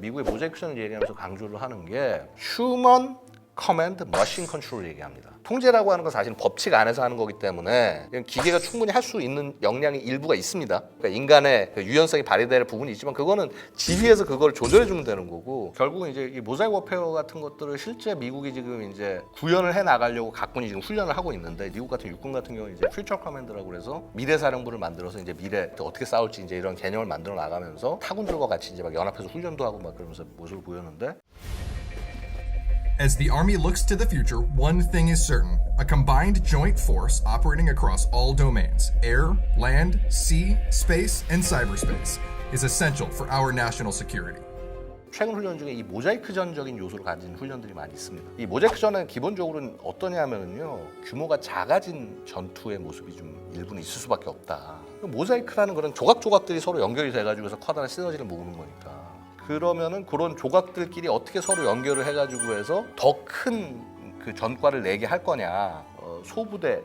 미국의 모자이크전을 얘기하면서 강조를 하는 게 휴먼 커맨드 머신 컨트롤을 얘기합니다. 통제라고 하는 건 사실 법칙 안에서 하는 거기 때문에 기계가 충분히 할 수 있는 역량이 일부가 있습니다. 그러니까 인간의 그 유연성이 발휘될 부분이 있지만 그거는 지휘해서 그걸 조절해 주면 되는 거고, 결국은 이제 이 모자이크 워페어 같은 것들을 실제 미국이 지금 이제 구현을 해 나가려고 각군이 지금 훈련을 하고 있는데, 미국 같은 육군 같은 경우는 이제 퓨처 커맨드라고 그래서 미래 사령부를 만들어서 이제 미래 어떻게 싸울지 이제 이런 개념을 만들어 나가면서 타군들과 같이 이제 막 연합해서 훈련도 하고 막 그러면서 모습을 보였는데. As the Army looks to the future, one thing is certain. A combined joint force operating across all domains, air, land, sea, space, and cyberspace, is essential for our national security. 최근 훈련 중에 이 모자이크전적인 요소를 가진 훈련들이 많이 있습니다. 이 모자이크전은 기본적으로는 어떠냐면요, 규모가 작아진 전투의 모습이 좀 일부는 있을 수밖에 없다. 모자이크라는 그런 조각조각들이 서로 연결이 돼가지고서 커다란 시너지를 모으는 거니까. 그러면은 그런 조각들끼리 어떻게 서로 연결을 해가지고 해서 더 큰 그 전과를 내게 할 거냐, 소부대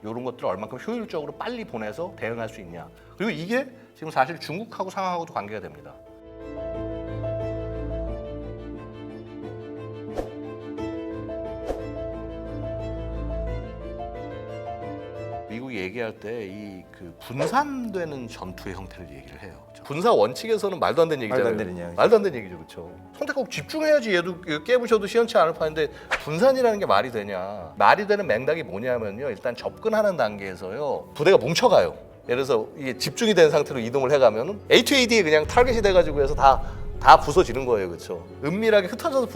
이런 것들을 얼만큼 효율적으로 빨리 보내서 대응할 수 있냐. 그리고 이게 지금 사실 중국하고 상하하고도 관계가 됩니다. 미국이 얘기할 때 이 그 분산되는 전투의 형태를 얘기를 해요. 그렇죠? 군사 원칙에서는 말도 안 되는 얘기잖아요. 말도 안 되는 얘기죠. 말도 안 되는 얘기죠, 그렇죠? 선택하고 집중해야지. 얘도 깨부셔도 시원치 않을 판인데 분산이라는 게 말이 되냐? 말이 되는 맥락이 뭐냐면요, 일단 접근하는 단계에서요 부대가 뭉쳐가요. 예를 들어서 이게 집중이 된 상태로 이동을 해가면은 A2AD에 그냥 타겟이 돼가지고 해서 다 부서지는 거예요, 그렇죠? 은밀하게 흩어져서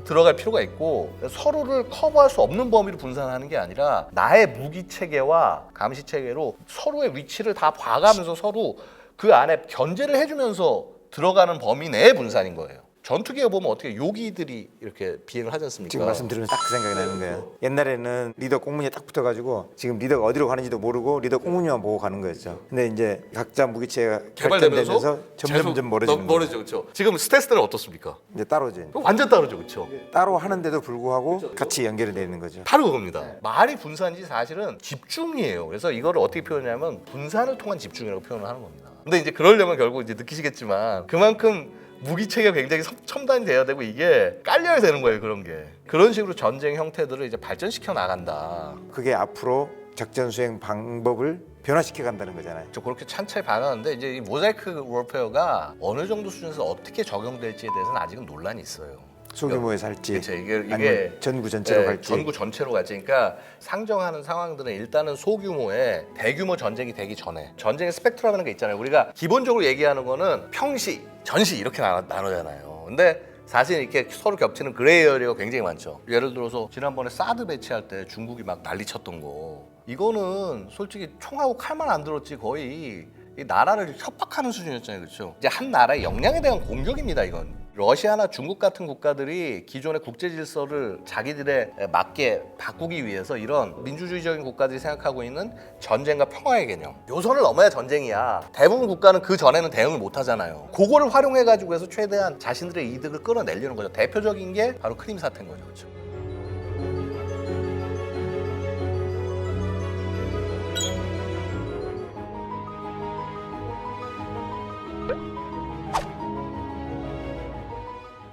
들어갈 필요가 있고, 서로를 커버할 수 없는 범위로 분산하는 게 아니라 나의 무기 체계와 감시 체계로 서로의 위치를 다 봐가면서 서로 그 안에 견제를 해주면서 들어가는 범위 내의 분산인 거예요. 전투기에 보면 어떻게 요기들이 이렇게 비행을 하지 않습니까? 지금 말씀 들으면 딱 그 생각이 나는 거예요. 옛날에는 리더 꽁무니에 딱 붙어가지고 지금 리더가 어디로 가는지도 모르고 리더 꽁무니만 보고 가는 거였죠. 근데 이제 각자 무기체가 발전되면서 점점 멀어지는 거예요. 멀어지죠, 그렇죠? 지금 스텔스는 어떻습니까? 이제 따로죠. 완전 따로죠, 그렇죠? 따로 하는데도 불구하고 같이 연결이 되어 있는 거죠. 바로 그겁니다. 말이 분산이지 사실은 집중이에요. 그래서 이거를 어떻게 표현하냐면 분산을 통한 집중이라고 표현을 하는 겁니다. 근데 이제 그러려면 결국 이제 느끼시겠지만 그만큼 무기 체계가 굉장히 첨단이 돼야 되고 이게 깔려야 되는 거예요, 그런 게. 그런 식으로 전쟁 형태들을 이제 발전시켜 나간다. 그게 앞으로 작전 수행 방법을 변화시켜 간다는 거잖아요. 저 그렇게 찬차히 반하는데 이제 이 모자이크 워페어가 어느 정도 수준에서 어떻게 적용될지에 대해서는 아직은 논란이 있어요. 소규모에서 할지, 그렇죠. 이게 아니면 전구 전체로 갈지. 전구 전체로 갈지. 그러니까 상정하는 상황들은 일단은 소규모의 대규모 전쟁이 되기 전에 전쟁의 스펙트럼이라는 게 있잖아요. 우리가 기본적으로 얘기하는 거는 평시, 전시 이렇게 나누잖아요. 근데 사실 이렇게 서로 겹치는 그레이 에리어가 굉장히 많죠. 예를 들어서 지난번에 사드 배치할 때 중국이 막 난리쳤던 거, 이거는 솔직히 총하고 칼만 안 들었지 거의 이 나라를 협박하는 수준이었잖아요, 그렇죠? 이제 한 나라의 역량에 대한 공격입니다, 이건. 러시아나 중국 같은 국가들이 기존의 국제 질서를 자기들에 맞게 바꾸기 위해서 이런 민주주의적인 국가들이 생각하고 있는 전쟁과 평화의 개념, 요 선을 넘어야 전쟁이야. 대부분 국가는 그 전에는 대응을 못 하잖아요. 그거를 활용해가지고 해서 최대한 자신들의 이득을 끌어내려는 거죠. 대표적인 게 바로 크림 사태인 거죠, 그렇죠?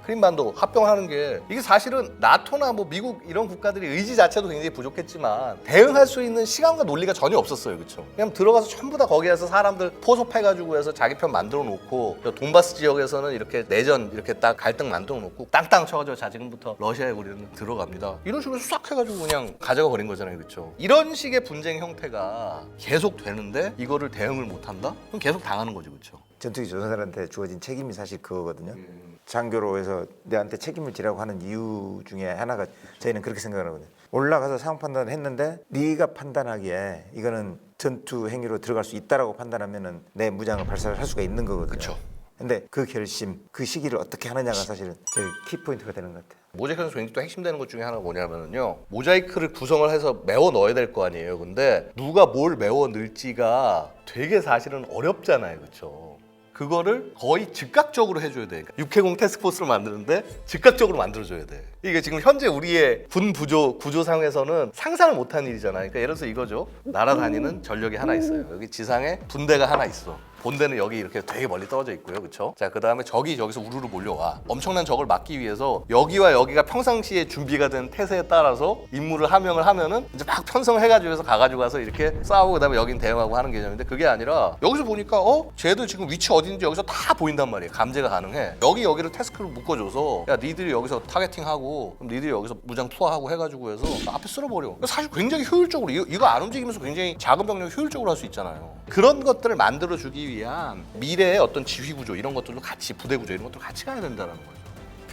크림반도 합병하는 게 이게 사실은 나토나 뭐 미국 이런 국가들이 의지 자체도 굉장히 부족했지만 대응할 수 있는 시간과 논리가 전혀 없었어요, 그렇죠? 그냥 들어가서 전부 다 거기에서 사람들 포섭해가지고 해서 자기 편 만들어 놓고, 돈바스 지역에서는 이렇게 내전 이렇게 딱 갈등 만들어 놓고 땅땅 쳐가지고 자 지금부터 러시아에 우리는 들어갑니다. 이런 식으로 싹 해가지고 그냥 가져가 버린 거잖아요, 그렇죠? 이런 식의 분쟁 형태가 계속 되는데 이거를 대응을 못한다? 그럼 계속 당하는 거죠, 그렇죠? 전투기 조선사한테 주어진 책임이 사실 그거거든요. 장교로해서 내한테 책임을 지라고 하는 이유 중에 하나가 저희는 그렇게 생각을 하거든요. 올라가서 상황 판단을 했는데 네가 판단하기에 이거는 전투 행위로 들어갈 수 있다라고 판단하면은 내 무장을 발사를 할 수가 있는 거거든요. 그렇죠. 근데 그 결심, 그 시기를 어떻게 하느냐가 사실은 제일 키포인트가 되는 것 같아요. 모자이크에서 굉장히 또 핵심되는 것 중에 하나가 뭐냐면요, 모자이크를 구성을 해서 메워 넣어야 될 거 아니에요. 근데 누가 뭘 메워 넣을지가 되게 사실은 어렵잖아요, 그렇죠? 그거를 거의 즉각적으로 해줘야 돼. 육해공 태스크포스를 만드는데 즉각적으로 만들어줘야 돼. 이게 지금 현재 우리의 군 구조상에서는 상상을 못한 일이잖아요. 그러니까 예를 들어서 이거죠. 날아다니는 전력이 하나 있어요. 여기 지상에 분대가 하나 있어. 본대는 여기 이렇게 되게 멀리 떨어져 있고요, 그렇죠? 자, 그 다음에 적이 여기서 우르르 몰려와. 엄청난 적을 막기 위해서 여기와 여기가 평상시에 준비가 된 태세에 따라서 임무를 함영을 하면은 이제 막 편성해가지고 해서 가가지고 가서 이렇게 싸우고 그다음에 여긴 대응하고 하는 개념인데 그게 아니라 여기서 보니까 쟤도 지금 위치 어딘지 여기서 다 보인단 말이에요. 감지가 가능해. 여기를 태스크를 묶어줘서 야 니들이 여기서 타겟팅하고 그럼 니들이 여기서 무장 투하하고 해가지고 해서 앞에 쓸어버려. 사실 굉장히 효율적으로 이거 안 움직이면서 굉장히 작은 병력 효율적으로 할 수 있잖아요. 그런 것들을 만들어주기 위한 미래의 어떤 지휘 구조 이런 것들도 같이 부대 구조 이런 것들 같이 가야 된다는 거죠.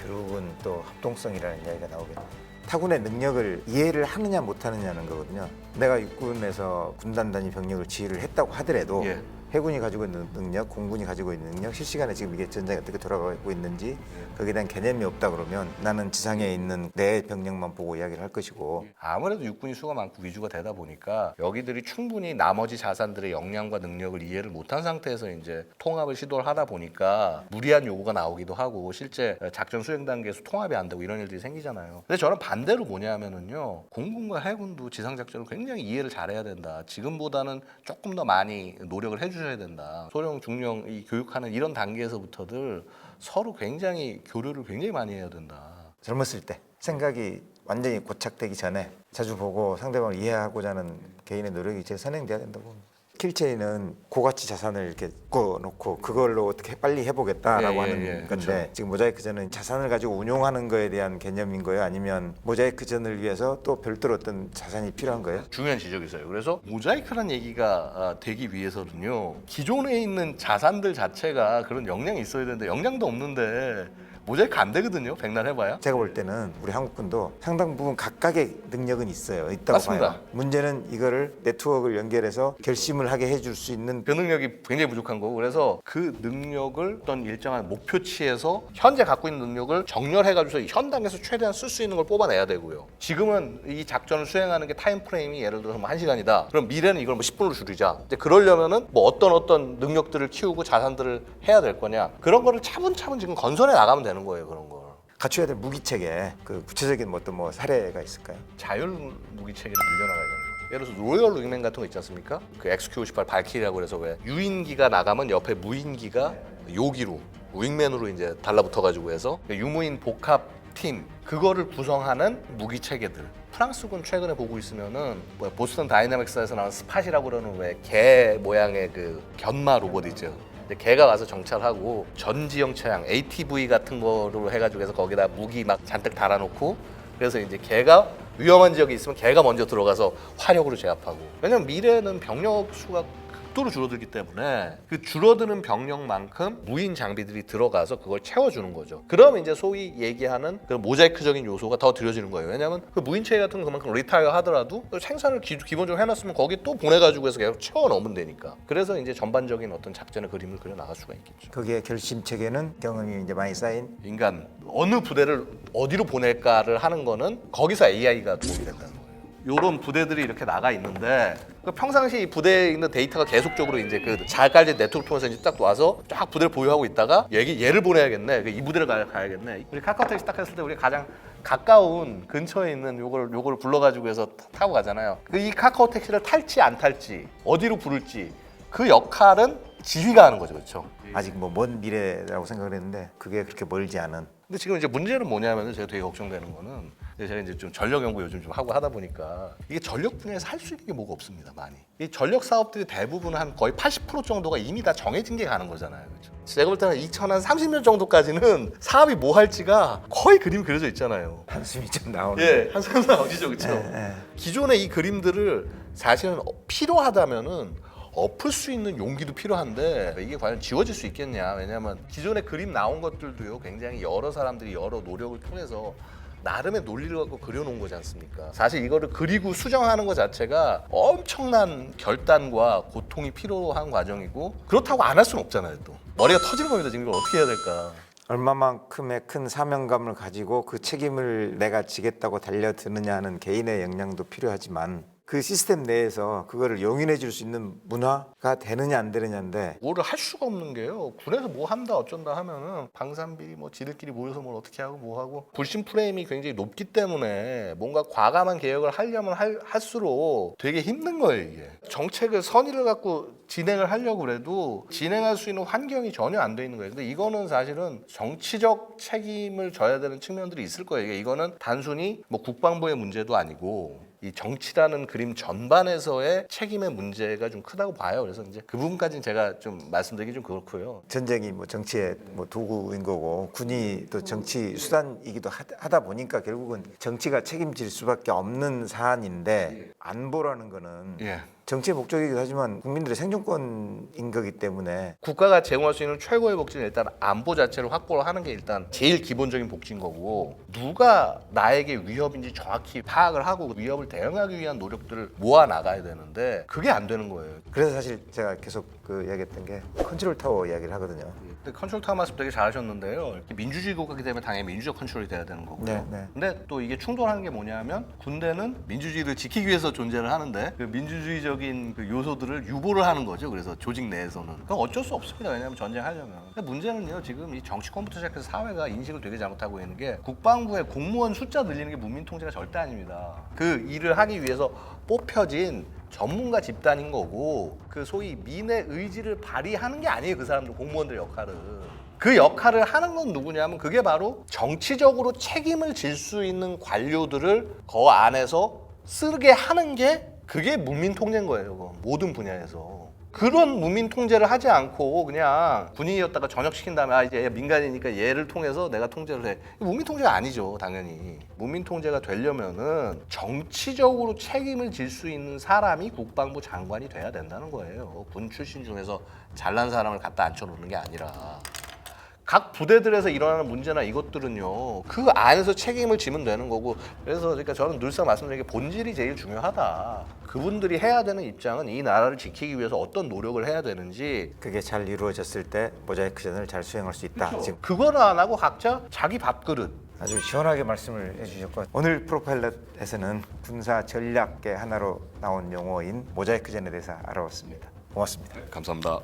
결국은 또 합동성이라는 이야기가 나오겠네요. 타군의 능력을 이해를 하느냐 못하느냐는 거거든요. 내가 육군에서 군단 단위 병력을 지휘를 했다고 하더라도 예. 해군이 가지고 있는 능력, 공군이 가지고 있는 능력, 실시간에 지금 이게 전장이 어떻게 돌아가고 있는지 거기에 대한 개념이 없다 그러면 나는 지상에 있는 내 병력만 보고 이야기를 할 것이고 아무래도 육군이 수가 많고 위주가 되다 보니까 여기들이 충분히 나머지 자산들의 역량과 능력을 이해를 못한 상태에서 이제 통합을 시도를 하다 보니까 무리한 요구가 나오기도 하고 실제 작전 수행 단계에서 통합이 안 되고 이런 일들이 생기잖아요. 근데 저는 반대로 뭐냐면은요, 공군과 해군도 지상 작전을 굉장히 이해를 잘해야 된다. 지금보다는 조금 더 많이 노력을 해주셔야 된다. 소령, 중령 이 교육하는 이런 단계에서부터들 서로 굉장히 교류를 굉장히 많이 해야 된다. 젊었을 때 생각이 완전히 고착되기 전에 자주 보고 상대방을 이해하고자 하는 개인의 노력이 제일 선행돼야 된다고 봅니다. 킬체인은 고가치 자산을 이렇게 묶어놓고 그걸로 어떻게 빨리 해보겠다라고 하는 건데 그렇죠. 지금 모자이크전은 자산을 가지고 운용하는 거에 대한 개념인 거예요? 아니면 모자이크전을 위해서 또 별도로 어떤 자산이 필요한 거예요? 중요한 지적이세요. 그래서 모자이크라는 얘기가 되기 위해서는요, 기존에 있는 자산들 자체가 그런 역량이 있어야 되는데 역량도 없는데 모자이크 안 되거든요. 백날 해봐야. 제가 볼 때는 우리 한국군도 상당 부분 각각의 능력은 있어요. 있다고 맞습니다. 봐요. 문제는 이거를 네트워크를 연결해서 결심을 하게 해줄 수 있는 그 능력이 굉장히 부족한 거고, 그래서 그 능력을 어떤 일정한 목표치에서 현재 갖고 있는 능력을 정렬해가지고 현 단계에서 최대한 쓸 수 있는 걸 뽑아내야 되고요. 지금은 이 작전을 수행하는 게 타임 프레임이 예를 들어서 뭐 1시간이다. 그럼 미래는 이걸 뭐 10분으로 줄이자. 이제 그러려면은 뭐 어떤 능력들을 키우고 자산들을 해야 될 거냐. 그런 거를 차분차분 지금 건설해 나가면 되는 거예요. 그런 걸. 갖춰야 될 무기체계 그 구체적인 어떤 뭐 사례가 있을까요? 자율 무기 체계를 늘려나가야 되는 거예요. 예를 들어서 로열 윙맨 같은 거 있지 않습니까? 그 XQ-58 발키리라고 해서 왜 유인기가 나가면 옆에 무인기가 요기로 윙맨으로 이제 달라붙어가지고 해서 유무인 복합 팀 그거를 구성하는 무기 체계들. 프랑스군 최근에 보고 있으면은 뭐 보스턴 다이나믹스에서 나온 스팟이라고 그러는 왜 개 모양의 그 견마 로봇 있죠. 근데 걔가 와서 정찰하고 전지형 차량 ATV 같은 거로 해가지고 해서 거기다 무기 막 잔뜩 달아놓고 그래서 이제 걔가 위험한 지역이 있으면 걔가 먼저 들어가서 화력으로 제압하고. 왜냐면 미래는 병력 수가 극도로 줄어들기 때문에 그 줄어드는 병력만큼 무인 장비들이 들어가서 그걸 채워주는 거죠. 그럼 이제 소위 얘기하는 그 모자이크적인 요소가 더 들여지는 거예요. 왜냐하면 그 무인 체계 같은 거 그만큼 리타이어 하더라도 생산을 기본적으로 해놨으면 거기 또 보내가지고 해서 계속 채워 넣으면 되니까. 그래서 이제 전반적인 어떤 작전의 그림을 그려 나갈 수가 있겠죠. 거기에 결심 체계는 경험이 이제 많이 쌓인 인간 어느 부대를 어디로 보낼까를 하는 거는 거기서 AI가 도움이 된다는 거예요. 요런 부대들이 이렇게 나가 있는데 그 평상시 이 부대에 있는 데이터가 계속적으로 이제 그 잘 깔린 네트워크 통해서 이제 딱 와서 쫙 부대를 보유하고 있다가 얘를 보내야겠네. 이 부대를 가야겠네. 우리 카카오 택시 딱 했을 때 우리 가장 가까운 근처에 있는 요걸 불러가지고 해서 타고 가잖아요. 이 카카오 택시를 탈지 안 탈지 어디로 부를지 그 역할은 지휘가 하는 거죠, 그렇죠? 아직 뭐 먼 미래라고 생각을 했는데 그게 그렇게 멀지 않은. 근데 지금 이제 문제는 뭐냐면은 제가 되게 걱정되는 거는 제가 이제 좀 전력 연구 요즘 좀 하고 하다 보니까 이게 전력 분야에서 할 수 있는 게 뭐가 없습니다, 많이. 이 전력 사업들이 대부분 한 거의 80% 정도가 이미 다 정해진 게 가는 거잖아요, 그렇죠? 제가 볼 때는 2030년 정도까지는 사업이 뭐 할지가 거의 그림이 그려져 있잖아요. 한숨이 좀 나오는. 예, 한숨 나오시죠, 그렇죠? 예. 기존의 이 그림들을 사실은 필요하다면은 엎을 수 있는 용기도 필요한데 이게 과연 지워질 수 있겠냐. 왜냐하면 기존에 그림 나온 것들도요 굉장히 여러 사람들이 여러 노력을 통해서 나름의 논리를 갖고 그려놓은 거지 않습니까? 사실 이거를 그리고 수정하는 것 자체가 엄청난 결단과 고통이 필요한 과정이고 그렇다고 안 할 수는 없잖아요. 또 머리가 터지는 겁니다. 지금 이걸 어떻게 해야 될까. 얼마만큼의 큰 사명감을 가지고 그 책임을 내가 지겠다고 달려드느냐 하는 개인의 역량도 필요하지만 그 시스템 내에서 그거를 용인해 줄 수 있는 문화가 되느냐 안 되느냐인데 뭐를 할 수가 없는 게요. 군에서 뭐 한다 어쩐다 하면은 방산비리 뭐 지들끼리 모여서 뭘 어떻게 하고 뭐 하고 불신 프레임이 굉장히 높기 때문에 뭔가 과감한 개혁을 하려면 할수록 되게 힘든 거예요 이게. 정책을 선의를 갖고 진행을 하려고 그래도 진행할 수 있는 환경이 전혀 안 돼 있는 거예요. 근데 이거는 사실은 정치적 책임을 져야 되는 측면들이 있을 거예요. 이거는 단순히 뭐 국방부의 문제도 아니고 이 정치라는 그림 전반에서의 책임의 문제가 좀 크다고 봐요. 그래서 이제 그 부분까지는 제가 좀 말씀드리기 좀 그렇고요. 전쟁이 뭐 정치의 뭐 도구인 거고 군이 또 정치 수단이기도 하다 보니까 결국은 정치가 책임질 수밖에 없는 사안인데 안보라는 거는 예. 정치의 목적이기도 하지만 국민들의 생존권인 거기 때문에 국가가 제공할 수 있는 최고의 복지는 일단 안보 자체를 확보를 하는 게 일단 제일 기본적인 복지인 거고 누가 나에게 위협인지 정확히 파악을 하고 위협을 대응하기 위한 노력들을 모아 나가야 되는데 그게 안 되는 거예요. 그래서 사실 제가 계속 그 이야기했던 게 컨트롤 타워 이야기를 하거든요. 근데 컨트롤 타워 말씀 되게 잘하셨는데요. 민주주의 국가이기 때문에 당연히 민주적 컨트롤이 돼야 되는 거고요. 네, 네. 근데 또 이게 충돌하는 게 뭐냐면 군대는 민주주의를 지키기 위해서 존재를 하는데 그 민주주의적인 그 요소들을 유보를 하는 거죠. 그래서 조직 내에서는. 그건 어쩔 수 없습니다. 왜냐하면 전쟁하려면. 근데 문제는요. 지금 이 정치권부터 시작해서 사회가 인식을 되게 잘못하고 있는 게 국방부의 공무원 숫자 늘리는 게 문민 통제가 절대 아닙니다. 그 일을 하기 위해서 뽑혀진 전문가 집단인 거고 그 소위 민의 의지를 발휘하는 게 아니에요. 그 사람들 공무원들 역할은. 그 역할을 하는 건 누구냐면 그게 바로 정치적으로 책임을 질 수 있는 관료들을 그 안에서 쓰게 하는 게 그게 문민 통제인 거예요. 그건. 모든 분야에서. 그런 문민 통제를 하지 않고 그냥 군인이었다가 전역시킨 다음에 아 이제 얘 민간이니까 얘를 통해서 내가 통제를 해. 문민 통제가 아니죠, 당연히. 문민 통제가 되려면은 정치적으로 책임을 질 수 있는 사람이 국방부 장관이 돼야 된다는 거예요. 군 출신 중에서 잘난 사람을 갖다 앉혀놓는 게 아니라. 각 부대들에서 일어나는 문제나 이것들은요 그 안에서 책임을 지면 되는 거고 그래서 그러니까 저는 늘상 말씀드리는 게 본질이 제일 중요하다. 그분들이 해야 되는 입장은 이 나라를 지키기 위해서 어떤 노력을 해야 되는지 그게 잘 이루어졌을 때 모자이크전을 잘 수행할 수 있다. 지금 그거는 안 하고 각자 자기 밥그릇. 아주 시원하게 말씀을 해주셨고 오늘 프로파일럿에서는 군사 전략의 하나로 나온 용어인 모자이크전에 대해서 알아봤습니다. 고맙습니다. 감사합니다.